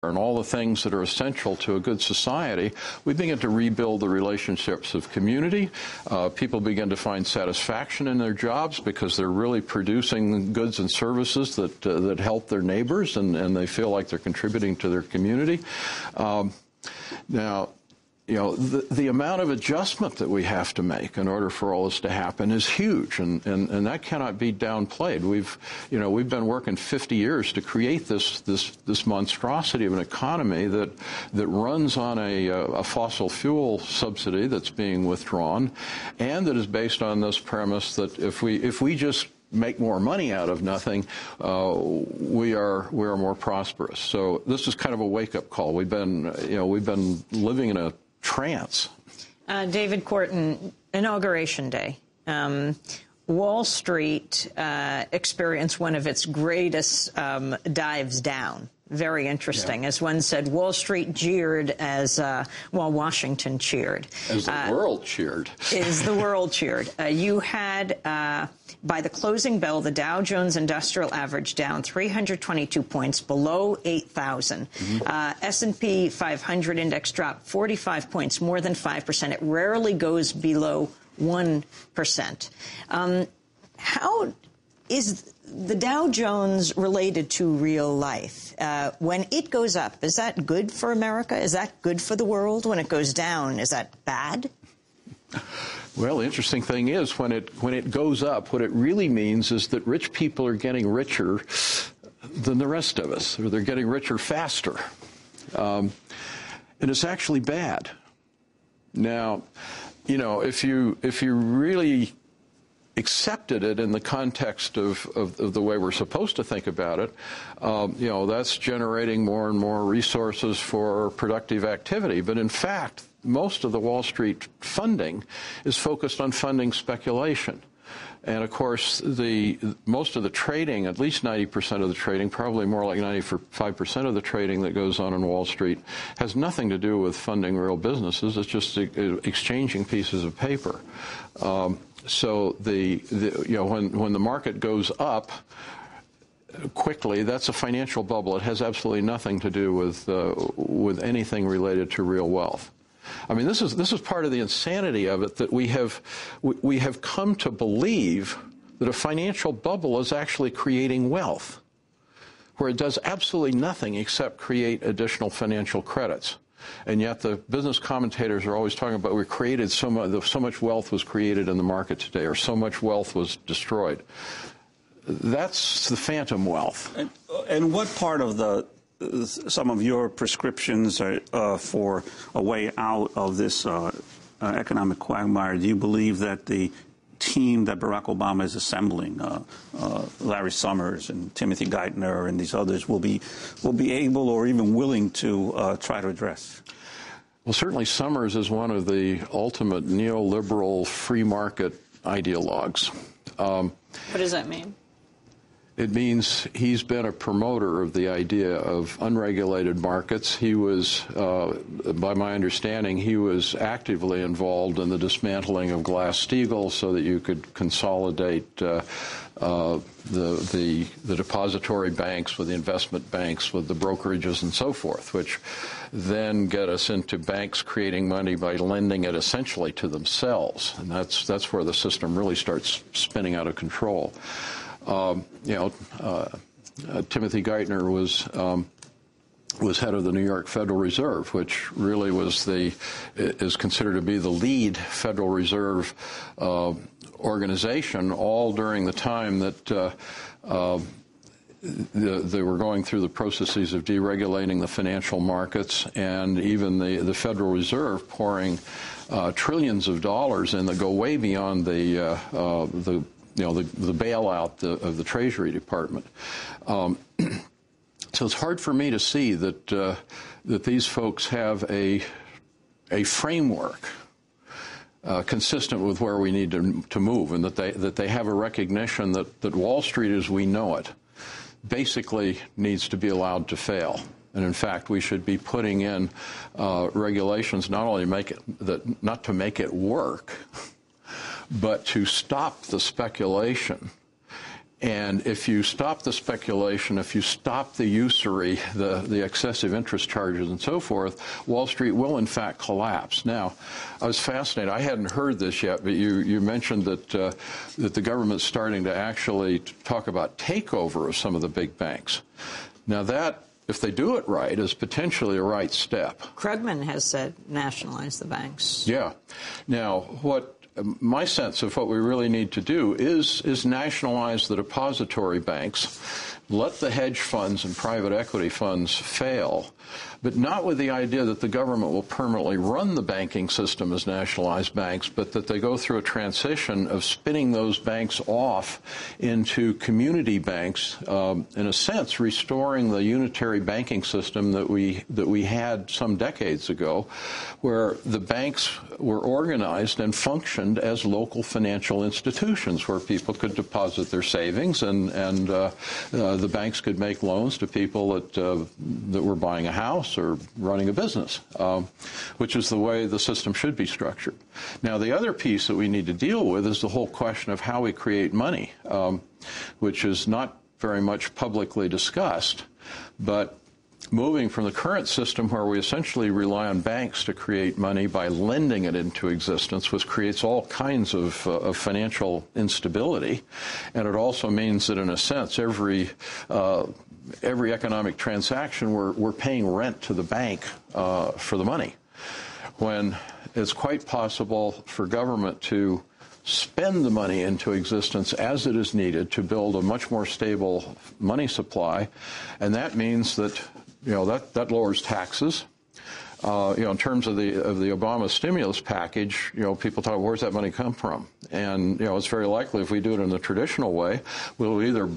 and all the things that are essential to a good society, we begin to rebuild the relationships of community. People begin to find satisfaction in their jobs because they're really producing goods and services that help their neighbors, and they feel like they're contributing to their community. Now, you know, the amount of adjustment that we have to make in order for all this to happen is huge, and that cannot be downplayed. We've been working 50 years to create this monstrosity of an economy that runs on a fossil fuel subsidy that's being withdrawn, and that is based on this premise that if we just make more money out of nothing, we are more prosperous. So this is kind of a wake-up call. We've been living in a trance. David Korten, Inauguration Day. Wall Street experienced one of its greatest dives down. Very interesting. Yeah. As one said, Wall Street jeered while Washington cheered. As the world cheered. As the world cheered. You had, by the closing bell, the Dow Jones Industrial Average down 322 points, below 8,000. S&P 500 index dropped 45 points, more than 5%. It rarely goes below 1%. How is the Dow Jones related to real life? When it goes up, is that good for America? Is that good for the world? When it goes down, is that bad? Well, the interesting thing is when it goes up, what it really means is that rich people are getting richer than the rest of us, or they're getting richer faster. And it's actually bad. Now, you know, if you really accepted it in the context of the way we're supposed to think about it, that's generating more and more resources for productive activity. But in fact, most of the Wall Street funding is focused on funding speculation. And of course, most of the trading, at least 90% of the trading, probably more like 95% of the trading that goes on Wall Street, has nothing to do with funding real businesses. It's just exchanging pieces of paper. So when the market goes up quickly, that's a financial bubble. It has absolutely nothing to do with anything related to real wealth. I mean, this is part of the insanity of it, that we have come to believe that a financial bubble is actually creating wealth, where it does absolutely nothing except create additional financial credits. And yet the business commentators are always talking about we created so much wealth was created in the market today, or so much wealth was destroyed. That's the phantom wealth. And what part of some of your prescriptions for a way out of this economic quagmire do you believe that the team that Barack Obama is assembling, Larry Summers and Timothy Geithner and these others, will be able or even willing to try to address? Well, certainly Summers is one of the ultimate neoliberal free market ideologues. What does that mean? It means he's been a promoter of the idea of unregulated markets. He was, by my understanding, he was actively involved in the dismantling of Glass-Steagall so that you could consolidate the depository banks with the investment banks, with the brokerages and so forth, which then get us into banks creating money by lending it essentially to themselves. And that's where the system really starts spinning out of control. Timothy Geithner was head of the New York Federal Reserve, which really is considered to be the lead Federal Reserve organization, all during the time that they were going through the processes of deregulating the financial markets, and even the Federal Reserve pouring trillions of dollars in that go way beyond the bailout of the Treasury Department. So it's hard for me to see that these folks have a framework consistent with where we need to move, and that they have a recognition that Wall Street as we know it basically needs to be allowed to fail. And in fact, we should be putting in regulations not only not to make it work, but to stop the speculation And if you stop the speculation, if you stop the usury, the excessive interest charges and so forth, Wall Street will in fact collapse. Now, I was fascinated. I hadn't heard this yet, but you mentioned that the government's starting to actually talk about takeover of some of the big banks. Now that, if they do it right, is potentially a right step. Krugman has said nationalize the banks. Yeah. Now, my sense of what we really need to do is nationalize the depository banks, let the hedge funds and private equity funds fail, but not with the idea that the government will permanently run the banking system as nationalized banks, but that they go through a transition of spinning those banks off into community banks, in a sense restoring the unitary banking system that we had some decades ago, where the banks were organized and functioned as local financial institutions where people could deposit their savings and the banks could make loans to people that were buying a house or running a business, which is the way the system should be structured. Now, the other piece that we need to deal with is the whole question of how we create money, which is not very much publicly discussed, but moving from the current system where we essentially rely on banks to create money by lending it into existence, which creates all kinds of financial instability. And it also means that, in a sense, every economic transaction we're paying rent to the bank for the money, when it's quite possible for government to spend the money into existence as it is needed to build a much more stable money supply. And that means that that lowers taxes. In terms of the Obama stimulus package, people talk, where's that money come from? And, it's very likely if we do it in the traditional way, we'll either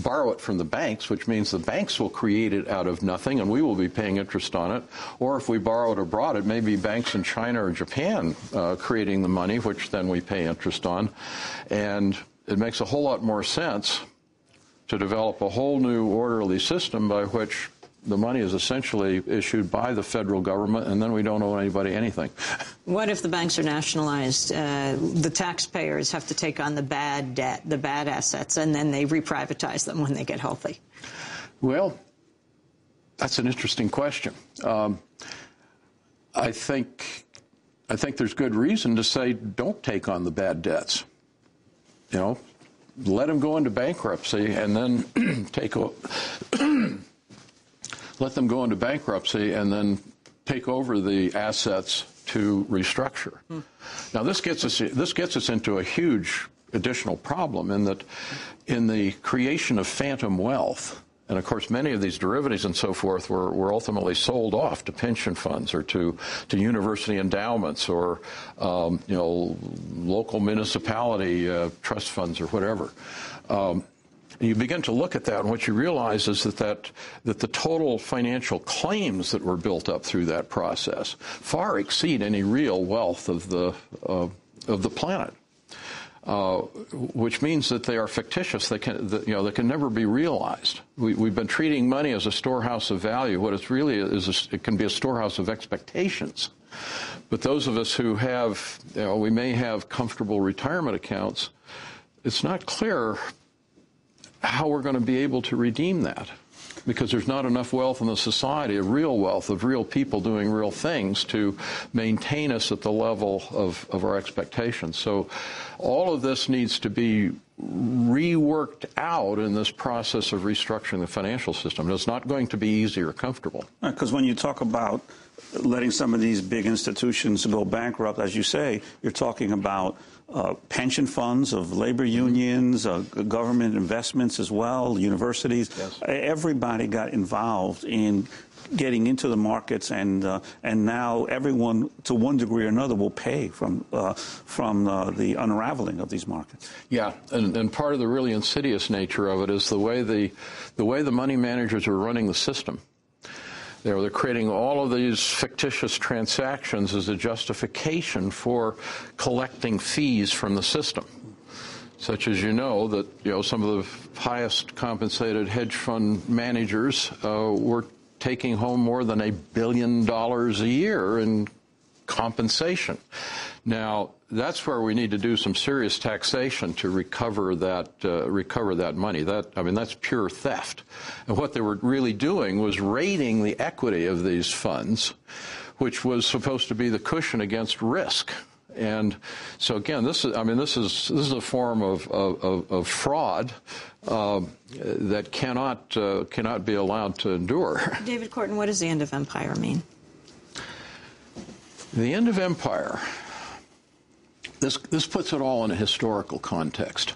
borrow it from the banks, which means the banks will create it out of nothing and we will be paying interest on it. Or if we borrow it abroad, it may be banks in China or Japan creating the money, which then we pay interest on. And it makes a whole lot more sense to develop a whole new orderly system by which the money is essentially issued by the federal government, and then we don't owe anybody anything. What if the banks are nationalized? The taxpayers have to take on the bad debt, the bad assets, and then they reprivatize them when they get healthy? Well, that's an interesting question. I think there's good reason to say don't take on the bad debts. Let them go into bankruptcy and then let them go into bankruptcy and then take over the assets to restructure. Now, this gets us into a huge additional problem in that in the creation of phantom wealth, and of course many of these derivatives and so forth were ultimately sold off to pension funds or to university endowments or local municipality trust funds or whatever. And you begin to look at that, and what you realize is that the total financial claims that were built up through that process far exceed any real wealth of the planet, which means that they are fictitious. They can never be realized. We've been treating money as a storehouse of value. What it really is, it can be a storehouse of expectations. But those of us who have, we may have comfortable retirement accounts, it's not clear how we're going to be able to redeem that, because there's not enough wealth in the society, of real wealth, of real people doing real things to maintain us at the level of our expectations. So all of this needs to be reworked out in this process of restructuring the financial system. It's not going to be easy or comfortable. Because when you talk about letting some of these big institutions go bankrupt, as you say, you're talking about pension funds of labor unions, government investments as well, universities. Yes. Everybody got involved in getting into the markets, and now everyone, to one degree or another, will pay from the unraveling of these markets. Yeah, and part of the really insidious nature of it is the way the money managers are running the system. They're creating all of these fictitious transactions as a justification for collecting fees from the system, such as that some of the highest compensated hedge fund managers were taking home more than $1 billion a year in compensation. Now, that's where we need to do some serious taxation to recover that money. That's pure theft. And what they were really doing was raiding the equity of these funds, which was supposed to be the cushion against risk. And so again, this is a form of fraud that cannot be allowed to endure. David Korten, what does the end of empire mean? The end of empire. This puts it all in a historical context,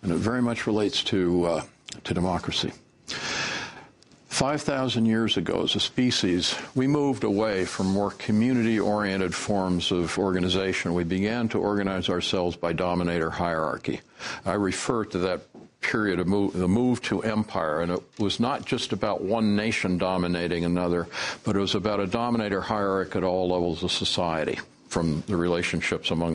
and it very much relates to democracy. 5,000 years ago, as a species, we moved away from more community-oriented forms of organization. We began to organize ourselves by dominator hierarchy. I refer to that period of the move to empire, and it was not just about one nation dominating another, but it was about a dominator hierarchy at all levels of society, from the relationships among